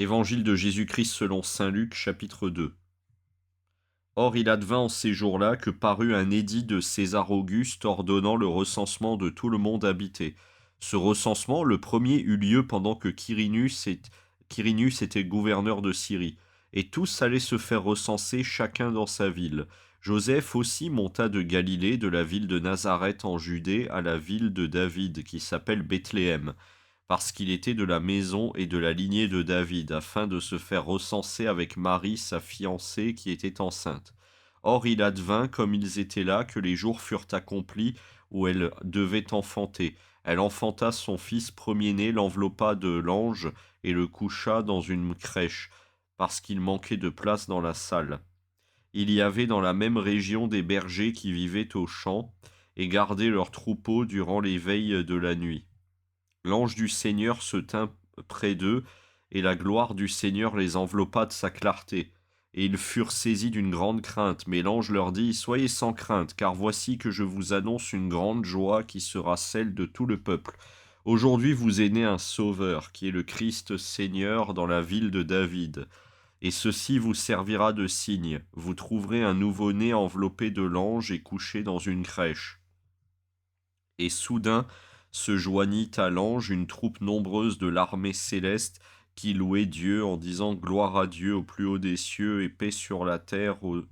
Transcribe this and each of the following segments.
Évangile de Jésus-Christ selon saint Luc, chapitre 2. Or il advint en ces jours-là que parut un édit de César Auguste ordonnant le recensement de tout le monde habité. Ce recensement, le premier, eut lieu pendant que Quirinus était gouverneur de Syrie, et tous allaient se faire recenser chacun dans sa ville. Joseph aussi monta de Galilée, de la ville de Nazareth en Judée, à la ville de David, qui s'appelle Bethléem, parce qu'il était de la maison et de la lignée de David, afin de se faire recenser avec Marie, sa fiancée, qui était enceinte. Or il advint, comme ils étaient là, que les jours furent accomplis où elle devait enfanter. Elle enfanta son fils premier-né, l'enveloppa de l'ange et le coucha dans une crèche, parce qu'il manquait de place dans la salle. Il y avait dans la même région des bergers qui vivaient aux champs et gardaient leurs troupeaux durant les veilles de la nuit. L'ange du Seigneur se tint près d'eux, et la gloire du Seigneur les enveloppa de sa clarté. Et ils furent saisis d'une grande crainte. Mais l'ange leur dit, Soyez sans crainte, car voici que je vous annonce une grande joie qui sera celle de tout le peuple. Aujourd'hui vous est né un Sauveur, qui est le Christ Seigneur dans la ville de David. Et ceci vous servira de signe. Vous trouverez un nouveau-né enveloppé de l'ange et couché dans une crèche. Et soudain se joignit à l'ange une troupe nombreuse de l'armée céleste qui louait Dieu en disant gloire à Dieu au plus haut des cieux et paix sur la terre aux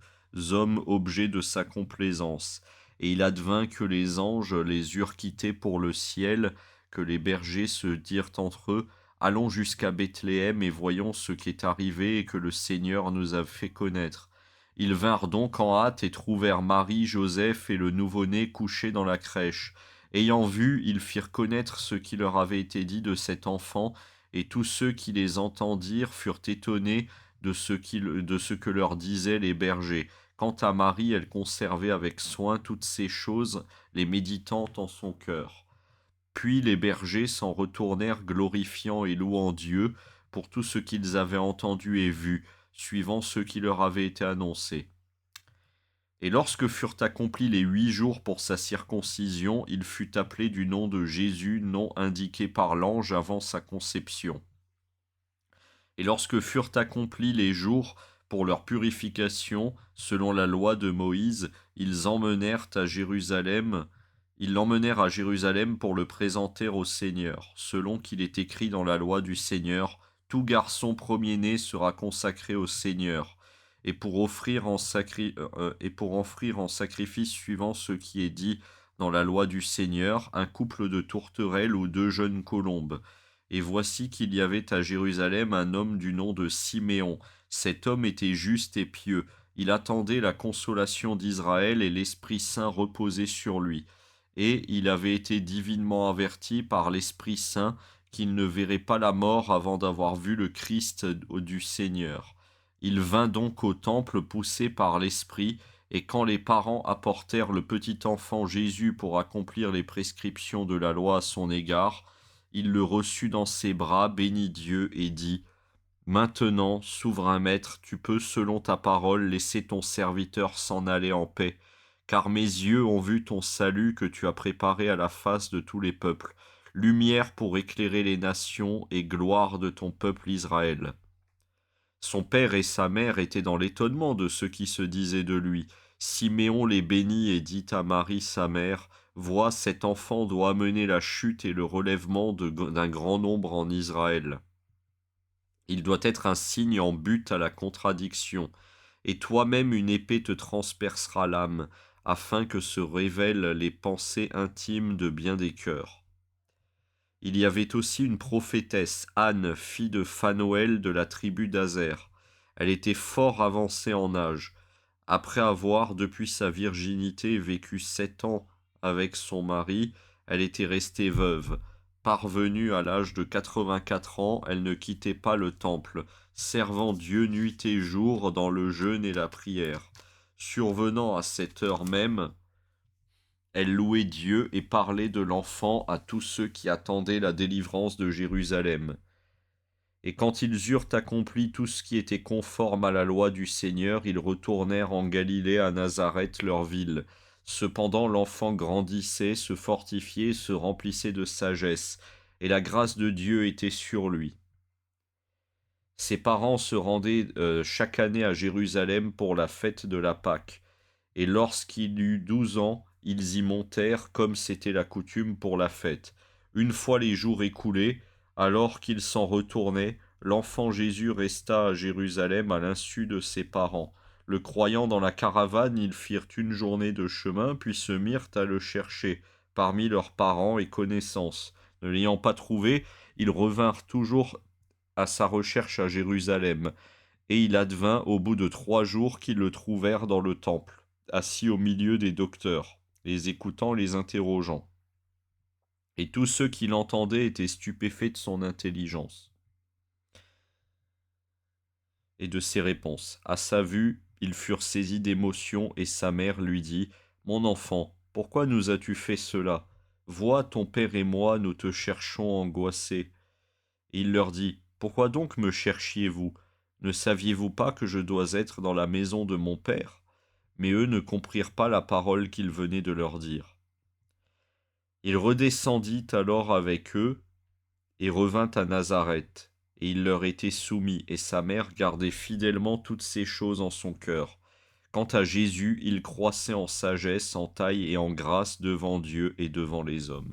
hommes objets de sa complaisance. Et il advint que les anges les eurent quittés pour le ciel, que les bergers se dirent entre eux, allons jusqu'à Bethléem et voyons ce qui est arrivé et que le Seigneur nous a fait connaître. Ils vinrent donc en hâte et trouvèrent Marie, Joseph et le nouveau-né couchés dans la crèche. Ayant vu, ils firent connaître ce qui leur avait été dit de cet enfant, et tous ceux qui les entendirent furent étonnés de ce que leur disaient les bergers. Quant à Marie, elle conservait avec soin toutes ces choses, les méditant en son cœur. Puis les bergers s'en retournèrent glorifiant et louant Dieu pour tout ce qu'ils avaient entendu et vu, suivant ce qui leur avait été annoncé. Et lorsque furent accomplis les 8 jours pour sa circoncision, il fut appelé du nom de Jésus, nom indiqué par l'ange avant sa conception. Et lorsque furent accomplis les jours pour leur purification, selon la loi de Moïse, ils l'emmenèrent à Jérusalem pour le présenter au Seigneur, selon qu'il est écrit dans la loi du Seigneur, tout garçon premier-né sera consacré au Seigneur, et pour offrir en sacrifice suivant ce qui est dit dans la loi du Seigneur, un couple de tourterelles ou 2 jeunes colombes. Et voici qu'il y avait à Jérusalem un homme du nom de Siméon. Cet homme était juste et pieux. Il attendait la consolation d'Israël et l'Esprit Saint reposait sur lui. Et il avait été divinement averti par l'Esprit Saint qu'il ne verrait pas la mort avant d'avoir vu le Christ du Seigneur. Il vint donc au temple poussé par l'Esprit, et quand les parents apportèrent le petit enfant Jésus pour accomplir les prescriptions de la loi à son égard, il le reçut dans ses bras, bénit Dieu et dit, Maintenant, souverain maître, tu peux, selon ta parole, laisser ton serviteur s'en aller en paix, car mes yeux ont vu ton salut que tu as préparé à la face de tous les peuples, lumière pour éclairer les nations et gloire de ton peuple Israël. Son père et sa mère étaient dans l'étonnement de ce qui se disait de lui. Siméon les bénit et dit à Marie sa mère, Vois, cet enfant doit amener la chute et le relèvement d'un grand nombre en Israël. Il doit être un signe en but à la contradiction, et toi-même une épée te transpercera l'âme, afin que se révèlent les pensées intimes de bien des cœurs. Il y avait aussi une prophétesse, Anne, fille de Phanuel de la tribu d'Azer. Elle était fort avancée en âge. Après avoir, depuis sa virginité, vécu 7 ans avec son mari, elle était restée veuve. Parvenue à l'âge de 84 ans, elle ne quittait pas le temple, servant Dieu nuit et jour dans le jeûne et la prière. Survenant à cette heure même, elle louait Dieu et parlait de l'enfant à tous ceux qui attendaient la délivrance de Jérusalem. Et quand ils eurent accompli tout ce qui était conforme à la loi du Seigneur, ils retournèrent en Galilée à Nazareth, leur ville. Cependant l'enfant grandissait, se fortifiait, se remplissait de sagesse, et la grâce de Dieu était sur lui. Ses parents se rendaient chaque année à Jérusalem pour la fête de la Pâque, et lorsqu'il eut 12 ans, ils y montèrent comme c'était la coutume pour la fête. Une fois les jours écoulés, alors qu'ils s'en retournaient, l'enfant Jésus resta à Jérusalem à l'insu de ses parents. Le croyant dans la caravane, ils firent une journée de chemin, puis se mirent à le chercher parmi leurs parents et connaissances. Ne l'ayant pas trouvé, ils revinrent toujours à sa recherche à Jérusalem. Et il advint au bout de 3 jours qu'ils le trouvèrent dans le temple, assis au milieu des docteurs, les écoutant, les interrogeant. Et tous ceux qui l'entendaient étaient stupéfaits de son intelligence et de ses réponses. À sa vue, ils furent saisis d'émotion, et sa mère lui dit : « Mon enfant, pourquoi nous as-tu fait cela ? Vois, ton père et moi, nous te cherchons angoissés. » Et il leur dit : « Pourquoi donc me cherchiez-vous ? Ne saviez-vous pas que je dois être dans la maison de mon père ? » Mais eux ne comprirent pas la parole qu'il venait de leur dire. Il redescendit alors avec eux et revint à Nazareth, et il leur était soumis, et sa mère gardait fidèlement toutes ces choses en son cœur. Quant à Jésus, il croissait en sagesse, en taille et en grâce devant Dieu et devant les hommes.